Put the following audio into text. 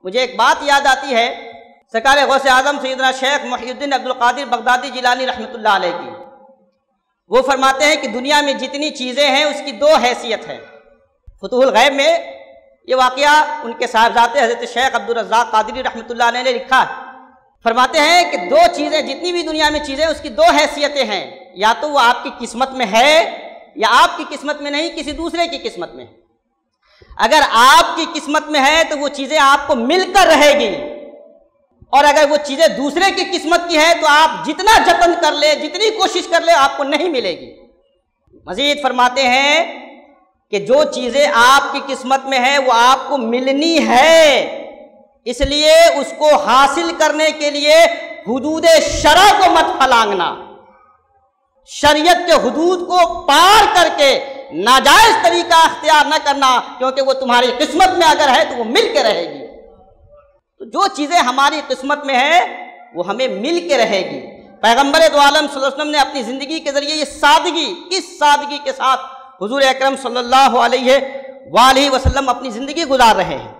مجھے ایک بات یاد آتی ہے سرکار غوث اعظم سیدنا شیخ محی الدین عبد القادر بغدادی جیلانی رحمۃ اللہ علیہ کی۔ وہ فرماتے ہیں کہ دنیا میں جتنی چیزیں ہیں اس کی دو حیثیت ہے۔ فتوح الغیب میں یہ واقعہ ان کے صاحبزادے حضرت شیخ عبد الرزاق قادری رحمۃ اللہ علیہ نے لکھا ہے۔ فرماتے ہیں کہ دو چیزیں، جتنی بھی دنیا میں چیزیں، اس کی دو حیثیتیں ہیں، یا تو وہ آپ کی قسمت میں ہے یا آپ کی قسمت میں نہیں، کسی دوسرے کی قسمت میں۔ اگر آپ کی قسمت میں ہے تو وہ چیزیں آپ کو مل کر رہے گی، اور اگر وہ چیزیں دوسرے کی قسمت کی ہے تو آپ جتنا جتن کر لے، جتنی کوشش کر لے، آپ کو نہیں ملے گی۔ مزید فرماتے ہیں کہ جو چیزیں آپ کی قسمت میں ہیں وہ آپ کو ملنی ہے، اس لیے اس کو حاصل کرنے کے لیے حدود شرع کو مت پھلانگنا، شریعت کے حدود کو پار کر کے ناجائز طریقہ اختیار نہ کرنا، کیونکہ وہ تمہاری قسمت میں اگر ہے تو وہ مل کے رہے گی۔ تو جو چیزیں ہماری قسمت میں ہے وہ ہمیں مل کے رہے گی۔ پیغمبر دو عالم صلی اللہ علیہ وسلم نے اپنی زندگی کے ذریعے یہ سادگی، اس سادگی کے ساتھ حضور اکرم صلی اللہ علیہ وآلہ وسلم اپنی زندگی گزار رہے ہیں۔